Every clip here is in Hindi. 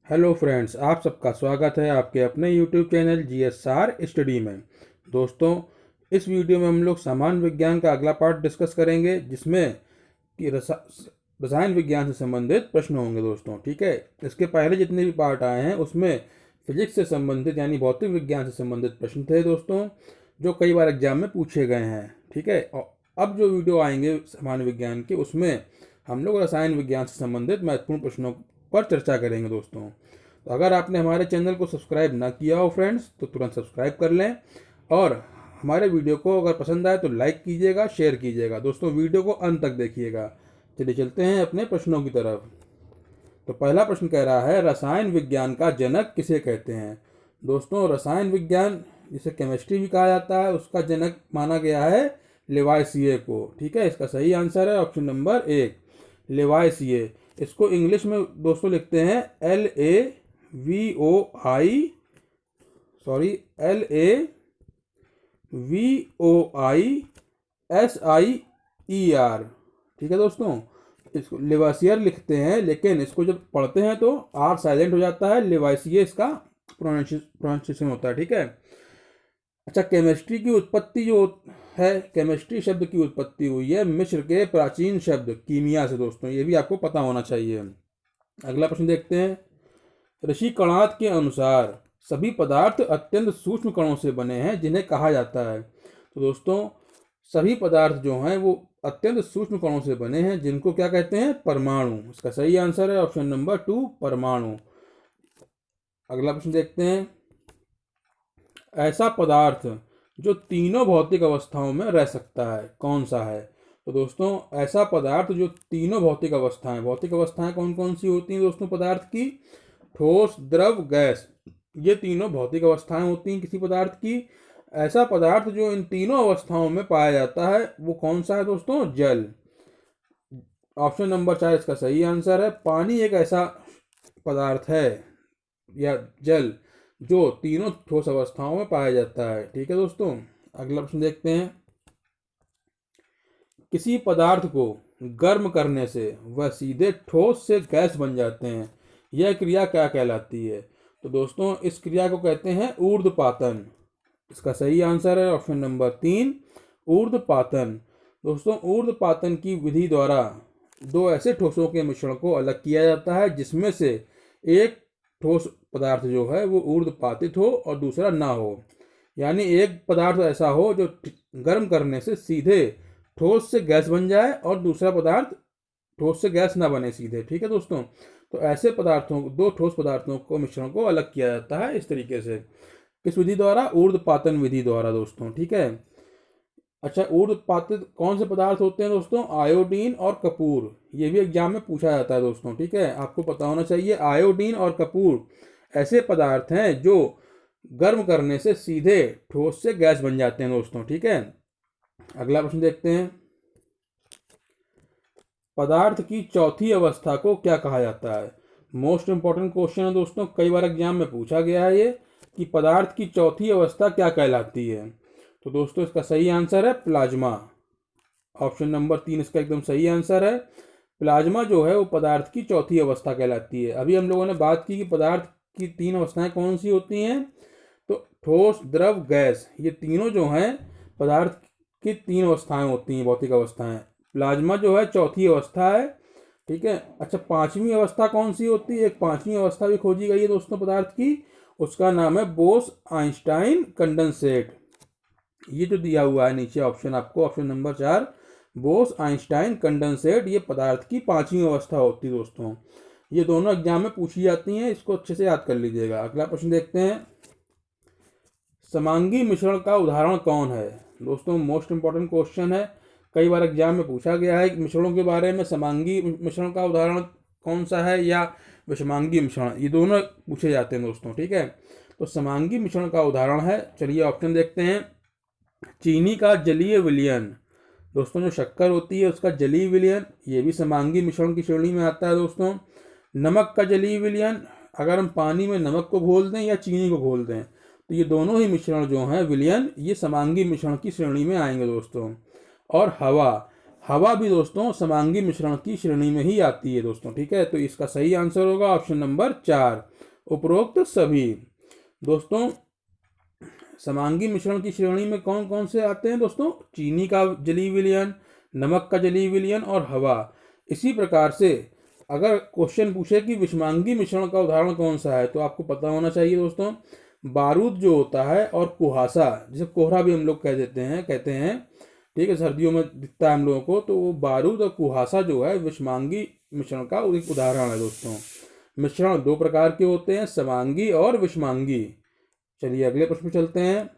हेलो फ्रेंड्स, आप सबका स्वागत है आपके अपने यूट्यूब चैनल GSR स्टडी में। दोस्तों, इस वीडियो में हम लोग सामान्य विज्ञान का अगला पार्ट डिस्कस करेंगे, जिसमें कि रसायन विज्ञान से संबंधित प्रश्न होंगे दोस्तों। ठीक है, इसके पहले जितने भी पार्ट आए हैं उसमें फिजिक्स से संबंधित यानी भौतिक विज्ञान से संबंधित प्रश्न थे दोस्तों, जो कई बार एग्जाम में पूछे गए हैं। ठीक है, और अब जो वीडियो आएंगे सामान्य विज्ञान के, उसमें हम लोग रसायन विज्ञान से संबंधित महत्वपूर्ण प्रश्नों पर चर्चा करेंगे दोस्तों। तो अगर आपने हमारे चैनल को सब्सक्राइब ना किया हो फ्रेंड्स, तो तुरंत सब्सक्राइब कर लें, और हमारे वीडियो को अगर पसंद आए तो लाइक कीजिएगा, शेयर कीजिएगा। दोस्तों, वीडियो को अंत तक देखिएगा। चलिए चलते हैं अपने प्रश्नों की तरफ। तो पहला प्रश्न कह रहा है, रसायन विज्ञान का जनक किसे कहते हैं। दोस्तों, रसायन विज्ञान जिसे केमिस्ट्री भी कहा जाता है, उसका जनक माना गया है लेवाइसिए को। ठीक है, इसका सही आंसर है ऑप्शन नंबर 1, लेवाइसिए। इसको इंग्लिश में दोस्तों लिखते हैं LAVOISIER। ठीक है दोस्तों, इसको लेवासियर लिखते हैं, लेकिन इसको जब पढ़ते हैं तो आर साइलेंट हो जाता है, लेवाइसिए इसका प्रोनाउंसिएशन होता है। ठीक है। अच्छा, केमिस्ट्री की उत्पत्ति जो है, केमिस्ट्री शब्द की उत्पत्ति हुई है मिस्र के प्राचीन शब्द कीमिया से दोस्तों, ये भी आपको पता होना चाहिए। अगला प्रश्न देखते हैं, ऋषि कणाद के अनुसार सभी पदार्थ अत्यंत सूक्ष्म कणों से बने हैं जिन्हें कहा जाता है। तो दोस्तों, सभी पदार्थ जो हैं वो अत्यंत सूक्ष्म कणों से बने हैं, जिनको क्या कहते हैं, परमाणु। इसका सही आंसर है ऑप्शन नंबर 2, परमाणु। अगला प्रश्न देखते हैं, ऐसा पदार्थ जो तीनों भौतिक अवस्थाओं में रह सकता है कौन सा है। तो दोस्तों, ऐसा पदार्थ जो तीनों भौतिक अवस्थाएं कौन कौन सी होती हैं दोस्तों पदार्थ की, ठोस, द्रव, गैस, ये तीनों भौतिक अवस्थाएं होती हैं किसी पदार्थ की। ऐसा पदार्थ जो इन तीनों अवस्थाओं में पाया जाता है वो कौन सा है दोस्तों, जल। ऑप्शन नंबर 4 इसका सही आंसर है। पानी एक ऐसा पदार्थ है या जल जो तीनों ठोस अवस्थाओं में पाया जाता है। ठीक है दोस्तों, अगला प्रश्न देखते हैं, किसी पदार्थ को गर्म करने से वह सीधे ठोस से गैस बन जाते हैं, यह क्रिया क्या कहलाती है। तो दोस्तों, इस क्रिया को कहते हैं ऊर्ध्वपातन। इसका सही आंसर है ऑप्शन नंबर 3, ऊर्ध्वपातन। दोस्तों, ऊर्ध्वपातन की विधि द्वारा दो ऐसे ठोसों के मिश्रण को अलग किया जाता है, जिसमें से एक ठोस पदार्थ जो है वो ऊर्ध्वपातित हो और दूसरा ना हो। यानी एक पदार्थ ऐसा हो जो गर्म करने से सीधे ठोस से गैस बन जाए और दूसरा पदार्थ ठोस से गैस ना बने सीधे। ठीक है दोस्तों, तो ऐसे पदार्थों, दो ठोस पदार्थों को मिश्रण को अलग किया जाता है इस तरीके से, किस विधि द्वारा, ऊर्ध्वपातन विधि द्वारा दोस्तों। ठीक है। अच्छा, ऊर्ध्वपातित कौन से पदार्थ होते हैं दोस्तों, आयोडीन और कपूर। ये भी एग्जाम में पूछा जाता है दोस्तों। ठीक है, आपको पता होना चाहिए, आयोडीन और कपूर ऐसे पदार्थ हैं जो गर्म करने से सीधे ठोस से गैस बन जाते हैं दोस्तों। ठीक है। अगला प्रश्न देखते हैं, पदार्थ की चौथी अवस्था को क्या कहा जाता है। मोस्ट इंपॉर्टेंट क्वेश्चन है दोस्तों, कई बार एग्जाम में पूछा गया है ये, कि पदार्थ की चौथी अवस्था क्या कहलाती है। तो दोस्तों, इसका सही आंसर है प्लाज्मा। ऑप्शन नंबर 3 इसका एकदम सही आंसर है। प्लाज्मा जो है वो पदार्थ की चौथी अवस्था कहलाती है। अभी हम लोगों ने बात की कि पदार्थ की 3 अवस्थाएं कौन सी होती हैं, तो ठोस, द्रव, गैस, ये तीनों जो हैं पदार्थ की 3 अवस्थाएं होती हैं, भौतिक अवस्थाएं। प्लाज्मा जो है चौथी अवस्था है। ठीक है। अच्छा, पांचवी अवस्था कौन सी होती है, एक पांचवी अवस्था भी खोजी गई है दोस्तों पदार्थ की, उसका नाम है बोस आइंस्टाइन कंडेंसेट। ये जो दिया हुआ है नीचे ऑप्शन आपको, option number 4, Bose Einstein condensate, ये पदार्थ की पांचवी अवस्था होती है दोस्तों। ये दोनों एग्जाम में पूछी जाती हैं, इसको अच्छे से याद कर लीजिएगा। अगला प्रश्न देखते हैं, समांगी मिश्रण का उदाहरण कौन है। दोस्तों, मोस्ट इंपॉर्टेंट क्वेश्चन है, कई बार एग्जाम में पूछा गया है मिश्रणों के बारे में, समांगी मिश्रण का उदाहरण कौन सा है या विषमांगी मिश्रण, ये दोनों पूछे जाते हैं दोस्तों। ठीक है, तो समांगी मिश्रण का उदाहरण है, चलिए ऑप्शन देखते हैं, चीनी का जलीय विलयन। दोस्तों, जो शक्कर होती है उसका जलीय विलयन, ये भी समांगी मिश्रण की श्रेणी में आता है दोस्तों। नमक का जलीय विलयन, अगर हम पानी में नमक को घोल दें या चीनी को घोल दें, तो ये दोनों ही मिश्रण जो हैं विलयन, ये समांगी मिश्रण की श्रेणी में आएंगे दोस्तों। और हवा भी दोस्तों समांगी मिश्रण की श्रेणी में ही आती है दोस्तों। ठीक है, तो इसका सही आंसर होगा ऑप्शन नंबर 4, उपरोक्त सभी। दोस्तों समांगी मिश्रण की श्रेणी में कौन कौन से आते हैं दोस्तों? चीनी का जलीय विलयन, नमक का जलीय विलयन और हवा। इसी प्रकार से अगर क्वेश्चन पूछे कि विषमांगी मिश्रण का उदाहरण कौन सा है, तो आपको पता होना चाहिए दोस्तों, बारूद जो होता है और कुहासा, जिसे कोहरा भी हम लोग कहते हैं, ठीक है, सर्दियों में दिखता है हम लोगों को, तो वो बारूद और कुहासा जो है विषमांगी मिश्रण का एक उदाहरण है दोस्तों। मिश्रण दो प्रकार के होते हैं, समांगी और विषमांगी। चलिए अगले प्रश्न पे चलते हैं।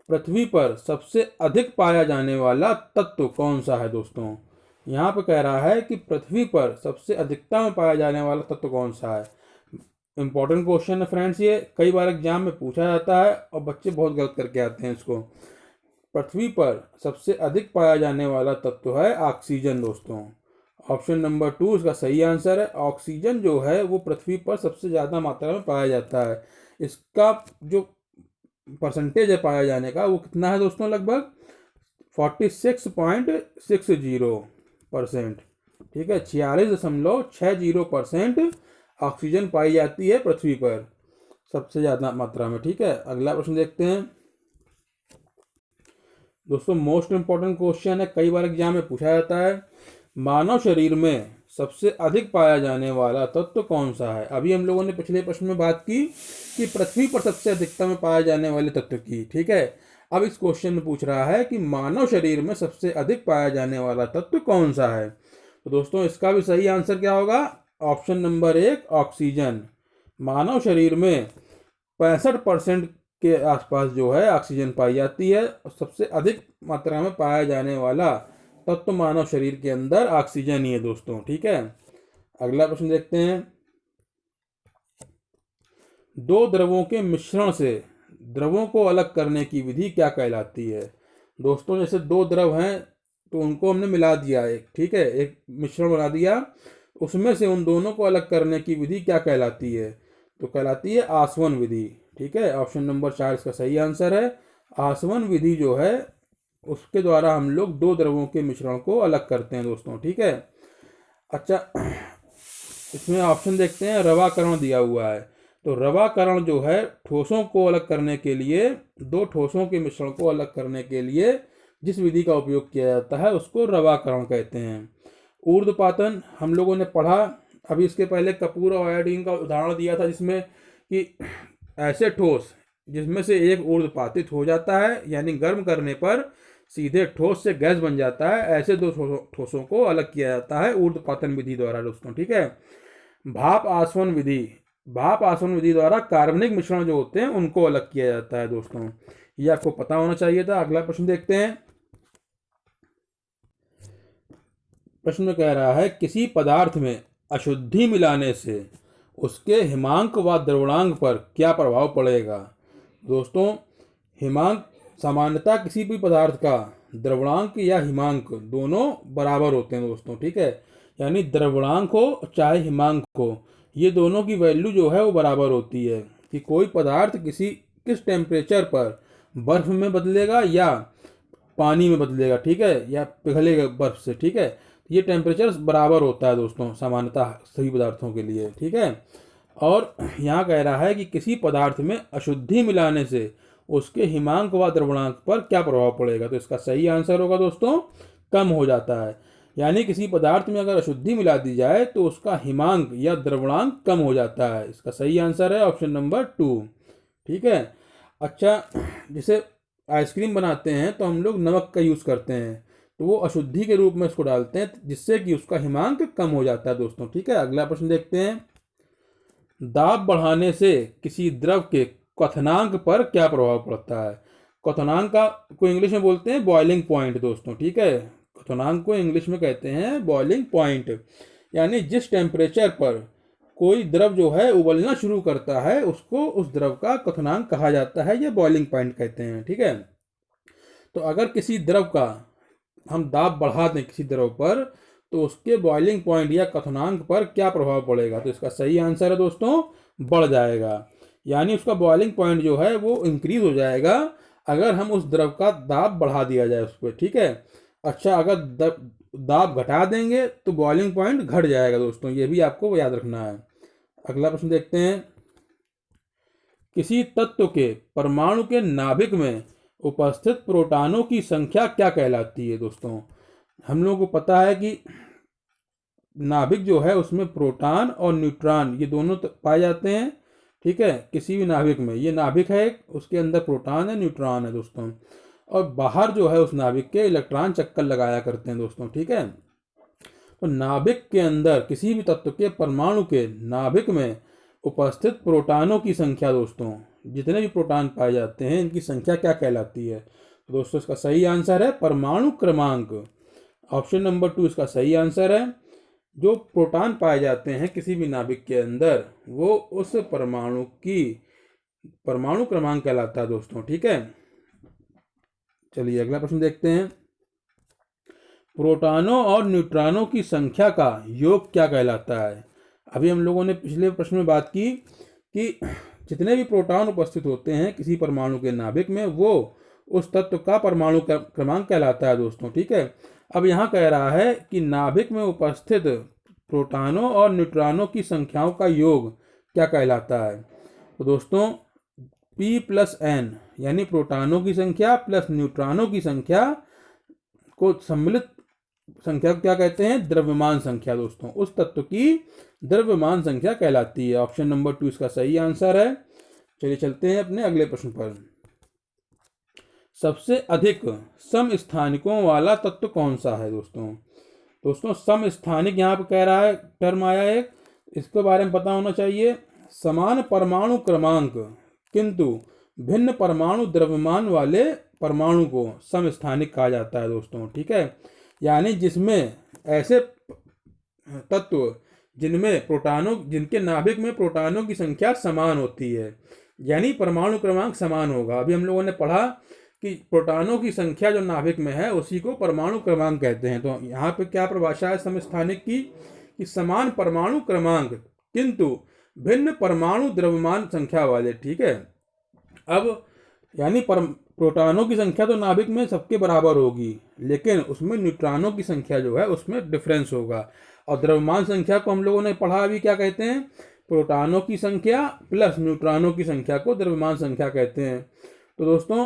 पृथ्वी पर सबसे अधिक पाया जाने वाला तत्व कौन सा है दोस्तों? यहाँ पे कह रहा है कि पृथ्वी पर सबसे अधिकता में पाया जाने वाला तत्व कौन सा है। इंपॉर्टेंट क्वेश्चन है फ्रेंड्स, ये कई बार एग्जाम में पूछा जाता है और बच्चे बहुत गलत करके आते हैं इसको। पृथ्वी पर सबसे अधिक पाया जाने वाला तत्व है ऑक्सीजन दोस्तों। ऑप्शन नंबर 2 इसका सही आंसर है। ऑक्सीजन जो है वो पृथ्वी पर सबसे ज़्यादा मात्रा में पाया जाता है। इसका जो परसेंटेज है पाया जाने का, वो कितना है दोस्तों? लगभग 46.60%। ठीक है, 46.60% ऑक्सीजन पाई जाती है पृथ्वी पर सबसे ज़्यादा मात्रा में। ठीक है, अगला प्रश्न देखते हैं दोस्तों। मोस्ट इंपॉर्टेंट क्वेश्चन है, कई बार एग्जाम में पूछा जाता है। मानव शरीर में सबसे अधिक पाया जाने वाला तत्व कौन सा है? अभी हम लोगों ने पिछले प्रश्न में बात की कि पृथ्वी पर सबसे अधिकता में पाए जाने वाले तत्व की। ठीक है, अब इस क्वेश्चन में पूछ रहा है कि मानव शरीर में सबसे अधिक पाया जाने वाला तत्व कौन सा है। तो दोस्तों इसका भी सही आंसर क्या होगा? Option number 1 oxygen. मानव शरीर में 65% के आसपास जो है ऑक्सीजन पाई जाती है और सबसे अधिक मात्रा में पाया जाने वाला तत्व मानव शरीर के अंदर ऑक्सीजन ही है दोस्तों। ठीक है, अगला प्रश्न देखते हैं। दो द्रवों के मिश्रण से द्रवों को अलग करने की विधि क्या कहलाती है? दोस्तों जैसे दो द्रव हैं तो उनको हमने मिला दिया, एक, ठीक है, एक मिश्रण बना दिया, उसमें से उन दोनों को अलग करने की विधि क्या कहलाती है? तो कहलाती है आसवन विधि। ठीक है, ऑप्शन नंबर 4 इसका सही आंसर है। आसवन विधि जो है उसके द्वारा हम लोग दो द्रवों के मिश्रण को अलग करते हैं दोस्तों। ठीक है, अच्छा इसमें ऑप्शन देखते हैं। रवाकरण दिया हुआ है, तो रवाकरण जो है ठोसों को अलग करने के लिए, दो ठोसों के मिश्रण को अलग करने के लिए जिस विधि का उपयोग किया जाता है उसको रवाकरण कहते हैं। ऊर्ध्वपातन हम लोगों ने पढ़ा, अभी इसके पहले कपूर और आयोडीन का उदाहरण दिया था, जिसमें कि ऐसे ठोस जिसमें से एक ऊर्ध्वपातित हो जाता है, यानी गर्म करने पर सीधे ठोस से गैस बन जाता है, ऐसे दो ठोसों को अलग किया जाता है ऊर्ध्वपातन विधि द्वारा दोस्तों। ठीक है, भाप आसवन विधि, भाप आसवन विधि द्वारा कार्बनिक मिश्रण जो होते हैं उनको अलग किया जाता है दोस्तों। ये आपको पता होना चाहिए था। अगला प्रश्न देखते हैं। प्रश्न में कह रहा है किसी पदार्थ में अशुद्धि मिलाने से उसके हिमांक व द्रवणांक पर क्या प्रभाव पड़ेगा? दोस्तों हिमांक सामान्यतः किसी भी पदार्थ का द्रवणांक या हिमांक दोनों बराबर होते हैं दोस्तों। ठीक है, यानी द्रवणांक हो चाहे हिमांक हो, ये दोनों की वैल्यू जो है वो बराबर होती है। कि कोई पदार्थ किस टेम्परेचर पर बर्फ में बदलेगा या पानी में बदलेगा, ठीक है, या पिघलेगा बर्फ से। ठीक है, ये टेम्परेचर बराबर होता है दोस्तों सामान्यतः सभी पदार्थों के लिए। ठीक है, और यहाँ कह रहा है कि किसी पदार्थ में अशुद्धि मिलाने से उसके हिमांक व द्रवणांक पर क्या प्रभाव पड़ेगा? तो इसका सही आंसर होगा दोस्तों कम हो जाता है। यानी किसी पदार्थ में अगर अशुद्धि मिला दी जाए तो उसका हिमांक या द्रवणांक कम हो जाता है। इसका सही आंसर है ऑप्शन नंबर 2। ठीक है, अच्छा जैसे आइसक्रीम बनाते हैं तो हम लोग नमक का यूज़ करते हैं, तो वो अशुद्धि के रूप में उसको डालते हैं जिससे कि उसका हिमांक कम हो जाता है दोस्तों। ठीक है, अगला प्रश्न देखते हैं। दाब बढ़ाने से किसी द्रव के क्वथनांक पर क्या प्रभाव पड़ता है? क्वथनांक को इंग्लिश में बोलते हैं बॉइलिंग पॉइंट दोस्तों। ठीक है, क्वथनांक को इंग्लिश में कहते हैं बॉइलिंग पॉइंट, यानी जिस टेम्परेचर पर कोई द्रव जो है उबलना शुरू करता है उसको उस द्रव का क्वथनांक कहा जाता है, या बॉइलिंग पॉइंट कहते हैं। ठीक है, तो अगर किसी द्रव का हम दाब बढ़ा दें किसी द्रव पर, तो उसके बॉइलिंग पॉइंट या क्वथनांक पर क्या प्रभाव पड़ेगा? तो इसका सही आंसर है दोस्तों बढ़ जाएगा, यानी उसका बॉइलिंग पॉइंट जो है वो इंक्रीज हो जाएगा अगर हम उस द्रव का दाब बढ़ा दिया जाए उस पर। ठीक है, अच्छा अगर दाब घटा देंगे तो बॉइलिंग पॉइंट घट जाएगा दोस्तों, ये भी आपको याद रखना है। अगला प्रश्न देखते हैं, किसी तत्व के परमाणु के नाभिक में उपस्थित प्रोटॉनों की संख्या क्या कहलाती है। दोस्तों हम लोगों को पता है कि नाभिक जो है उसमें प्रोटॉन और न्यूट्रॉन ये दोनों पाए जाते हैं। ठीक है, किसी भी नाभिक में, ये नाभिक है उसके अंदर प्रोटॉन है न्यूट्रॉन है दोस्तों, और बाहर जो है उस नाभिक के इलेक्ट्रॉन चक्कर लगाया करते हैं दोस्तों। ठीक है, तो नाभिक के अंदर किसी भी तत्व के परमाणु के नाभिक में उपस्थित प्रोटॉनों की संख्या दोस्तों, जितने भी प्रोटॉन पाए जाते हैं इनकी संख्या क्या कहलाती है। तो दोस्तों इसका सही आंसर है परमाणु क्रमांक। ऑप्शन नंबर 2 इसका सही आंसर है। जो प्रोटॉन पाए जाते हैं किसी भी नाभिक के अंदर वो उस परमाणु की परमाणु क्रमांक कहलाता है दोस्तों। ठीक है, चलिए अगला प्रश्न देखते हैं, प्रोटॉनों और न्यूट्रॉनों की संख्या का योग क्या कहलाता है। अभी हम लोगों ने पिछले प्रश्न में बात की कि जितने भी प्रोटॉन उपस्थित होते हैं किसी परमाणु के नाभिक में वो उस तत्व का परमाणु क्रमांक कहलाता है दोस्तों। ठीक है, अब यहाँ कह रहा है कि नाभिक में उपस्थित प्रोटॉनों और न्यूट्रॉनों की संख्याओं का योग क्या कहलाता है। तो दोस्तों P+N यानी प्रोटॉनों की संख्या प्लस न्यूट्रॉनों की संख्या को सम्मिलित संख्या को क्या कहते हैं, द्रव्यमान संख्या दोस्तों। उस तत्व की द्रव्यमान संख्या कहलाती है। ऑप्शन नंबर 2 इसका सही आंसर है। चलिए चलते हैं अपने अगले प्रश्न पर, सबसे अधिक समस्थानिकों वाला तत्व कौन सा है दोस्तों समस्थानिक यहाँ पर कह रहा है, टर्म आया एक, इसके बारे में पता होना चाहिए। समान परमाणु क्रमांक किंतु भिन्न परमाणु द्रव्यमान वाले परमाणु को समस्थानिक कहा जाता है दोस्तों। ठीक है, यानी जिसमें ऐसे तत्व जिनमें प्रोटॉनों जिनके नाभिक में प्रोटॉनों की संख्या समान होती है, यानी परमाणु क्रमांक समान होगा। अभी हम लोगों ने पढ़ा कि प्रोटॉनों की संख्या जो नाभिक में है उसी को परमाणु क्रमांक कहते हैं। तो यहाँ पे क्या परिभाषा है समस्थानिक की, कि समान परमाणु क्रमांक किंतु भिन्न परमाणु द्रव्यमान संख्या वाले। ठीक है, अब यानी प्रोटॉनों की संख्या तो नाभिक में सबके बराबर होगी, लेकिन उसमें न्यूट्रॉनों की संख्या जो है उसमें डिफरेंस होगा। और द्रव्यमान संख्या को हम लोगों ने पढ़ा अभी क्या कहते हैं, प्रोटॉनों की संख्या प्लस न्यूट्रॉनों की संख्या को द्रव्यमान संख्या कहते हैं। तो दोस्तों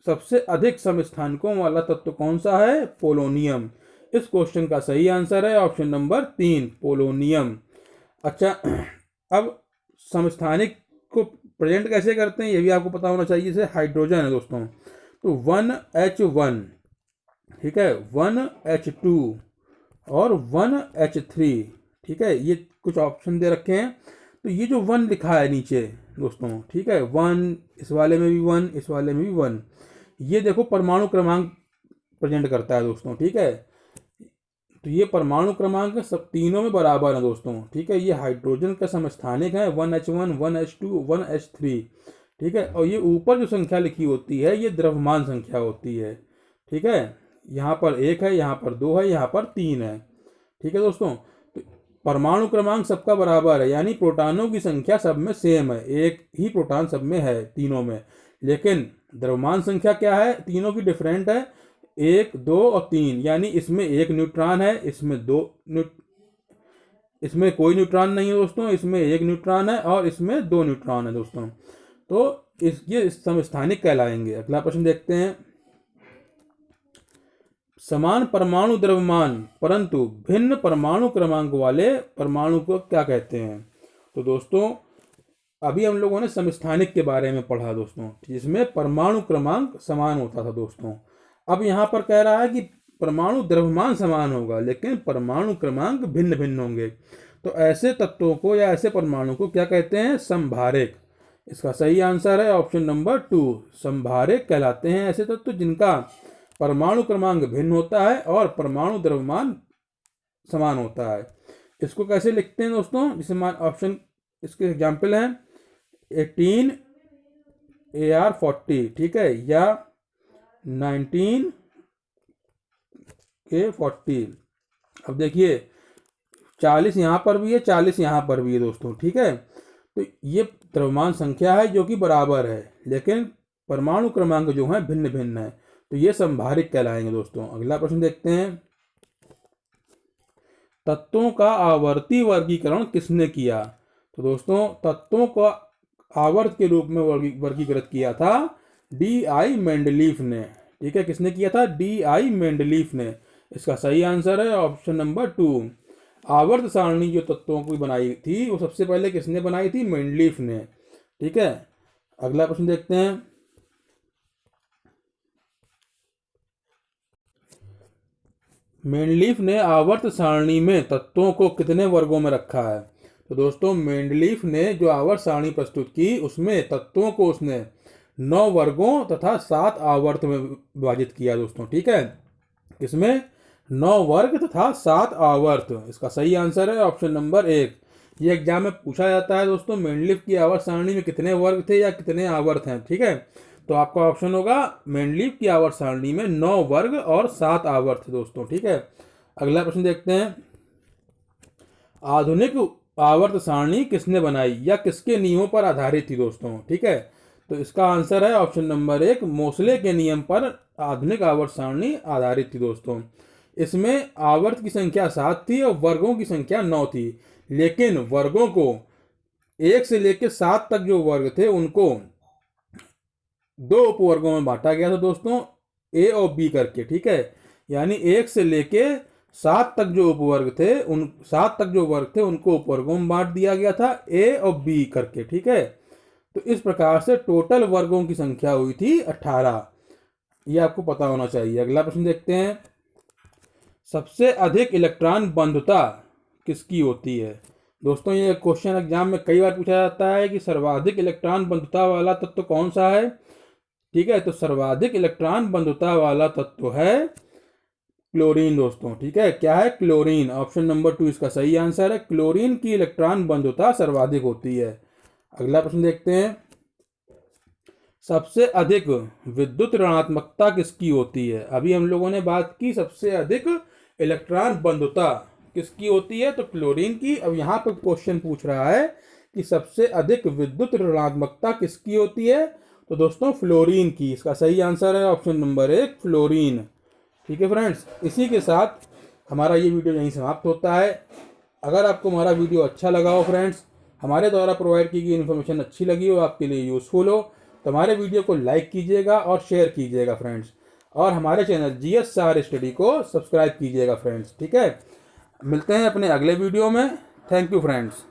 सबसे अधिक समस्थानिकों वाला तत्व कौन सा है, पोलोनियम। इस क्वेश्चन का सही आंसर है ऑप्शन नंबर 3 पोलोनियम। अच्छा, अब समस्थानिक को प्रेजेंट कैसे करते हैं ये भी आपको पता होना चाहिए। जैसे हाइड्रोजन है दोस्तों, तो 1H1, ठीक है, 1H2 और 1H3। ठीक है, ये कुछ ऑप्शन दे रखे हैं। तो ये जो 1 लिखा है नीचे दोस्तों, ठीक है, 1 इस वाले में भी 1 इस वाले में भी 1, ये देखो परमाणु क्रमांक प्रेजेंट करता है दोस्तों। ठीक है, तो ये परमाणु क्रमांक सब तीनों में बराबर है दोस्तों। ठीक है, ये हाइड्रोजन का समस्थानिक है 1H1 1H2 1H3। ठीक है, और ये ऊपर जो संख्या लिखी होती है ये द्रव्यमान संख्या होती है। ठीक है, यहाँ पर 1 है, यहाँ पर 2 है, यहाँ पर 3 है। ठीक है दोस्तों, तो परमाणु क्रमांक सबका बराबर है, यानी प्रोटॉनों की संख्या सब में सेम है, एक ही प्रोटॉन सब में है तीनों में, लेकिन द्रव्यमान संख्या क्या है, तीनों की डिफरेंट है, 1 2 और 3। यानी इसमें 1 न्यूट्रॉन है, इसमें कोई न्यूट्रॉन नहीं है दोस्तों, इसमें 1 न्यूट्रॉन है और इसमें 2 न्यूट्रॉन है दोस्तों। तो ये समस्थानिक कहलाएंगे। अगला प्रश्न देखते हैं, समान परमाणु द्रव्यमान परंतु भिन्न परमाणु क्रमांक वाले परमाणु को क्या कहते हैं। तो दोस्तों अभी हम लोगों ने समस्थानिक के बारे में पढ़ा दोस्तों, जिसमें परमाणु क्रमांक समान होता था दोस्तों। अब यहाँ पर कह रहा है कि परमाणु द्रव्यमान समान होगा लेकिन परमाणु क्रमांक भिन्न भिन्न होंगे। तो ऐसे तत्वों को या ऐसे परमाणु को क्या कहते हैं, संभारिक। इसका सही आंसर है ऑप्शन नंबर 2, संभारिक कहलाते हैं ऐसे तत्व जिनका परमाणु क्रमांक भिन्न होता है और परमाणु द्रव्यमान समान होता है। इसको कैसे लिखते हैं दोस्तों, जैसे ऑप्शन इसके एग्जाम्पल हैं 18 AR40, ठीक है, या 19 K40। अब देखिए 40 यहाँ पर भी है, 40 यहाँ पर भी है दोस्तों। ठीक है, तो ये द्रव्यमान संख्या है जो कि बराबर है, लेकिन परमाणु क्रमांक जो है भिन्न भिन्न है, तो ये संभारिक कहलाएंगे दोस्तों। अगला प्रश्न देखते हैं, तत्वों का आवर्ती वर्गीकरण किसने किया। तो दोस्तों तत्वों को आवर्त के रूप में वर्गीकृत किया था D.I. मेंडलीफ ने। ठीक है, किसने किया था? D.I. मेंडलीफ ने। इसका सही आंसर है ऑप्शन नंबर 2। आवर्त सारणी जो तत्वों की बनाई थी वो सबसे पहले किसने बनाई थी? मेंडलीफ ने। ठीक है, अगला प्रश्न देखते हैं। मेंडलीफ ने आवर्त सारणी में तत्वों को कितने वर्गों में रखा है? तो दोस्तों मेंडलीफ ने जो आवर्त सारणी प्रस्तुत की उसमें तत्वों को उसने 9 वर्गों तथा 7 आवर्त में विभाजित किया दोस्तों। ठीक है, इसमें 9 वर्ग तथा 7 आवर्त। इसका सही आंसर है ऑप्शन नंबर 1। ये एग्जाम में पूछा जाता है दोस्तों, मेंडलीफ की आवर्त सारणी में कितने वर्ग थे या कितने आवर्त हैं। ठीक है, तो आपका ऑप्शन होगा मेंडलीफ की आवर्त सारणी में 9 वर्ग और 7 आवर्त थे दोस्तों। ठीक है, अगला प्रश्न देखते हैं। आधुनिक आवर्त सारणी किसने बनाई या किसके नियमों पर आधारित थी दोस्तों? ठीक है, तो इसका आंसर है ऑप्शन नंबर 1, मोसले के नियम पर आधुनिक आवर्त सारणी आधारित थी दोस्तों। इसमें आवर्त की संख्या 7 थी और वर्गों की संख्या 9 थी, लेकिन वर्गों को 1 से लेकर 7 तक जो वर्ग थे उनको 2 उपवर्गों में बांटा गया था दोस्तों, ए और बी करके। ठीक है, यानी 1 से लेके 7 तक जो उपवर्ग थे उन 7 तक जो वर्ग थे उनको उपवर्गों में बांट दिया गया था, ए और बी करके। ठीक है, तो इस प्रकार से टोटल वर्गों की संख्या हुई थी 18। ये आपको पता होना चाहिए। अगला प्रश्न देखते हैं। सबसे अधिक इलेक्ट्रॉन बंधुता किसकी होती है? दोस्तों ये क्वेश्चन एग्जाम में कई बार पूछा जाता है कि सर्वाधिक इलेक्ट्रॉन बंधुता वाला तत्व कौन सा है। ठीक है, तो सर्वाधिक इलेक्ट्रॉन बंधुता वाला तत्व है क्लोरीन दोस्तों। ठीक है, क्या है? क्लोरीन। ऑप्शन नंबर 2 इसका सही आंसर है। क्लोरीन की इलेक्ट्रॉन बंधुता सर्वाधिक होती है। अगला प्रश्न देखते हैं। सबसे अधिक विद्युत ऋणात्मकता किसकी होती है? अभी हम लोगों ने बात की सबसे अधिक इलेक्ट्रॉन बंधुता किसकी होती है, तो क्लोरीन की। अब यहाँ पर क्वेश्चन पूछ रहा है कि सबसे अधिक विद्युत ऋणात्मकता किसकी होती है, तो दोस्तों फ्लोरीन की। इसका सही आंसर है ऑप्शन नंबर 1, फ्लोरीन। ठीक है फ्रेंड्स, इसी के साथ हमारा ये वीडियो यहीं समाप्त होता है। अगर आपको हमारा वीडियो अच्छा लगा हो फ्रेंड्स, हमारे द्वारा प्रोवाइड की गई इन्फॉर्मेशन अच्छी लगी हो, आपके लिए यूज़फुल हो, तो हमारे वीडियो को लाइक कीजिएगा और शेयर कीजिएगा फ्रेंड्स। और हमारे चैनल GS SAR स्टडी को सब्सक्राइब कीजिएगा फ्रेंड्स। ठीक है, मिलते हैं अपने अगले वीडियो में। Thank you friends.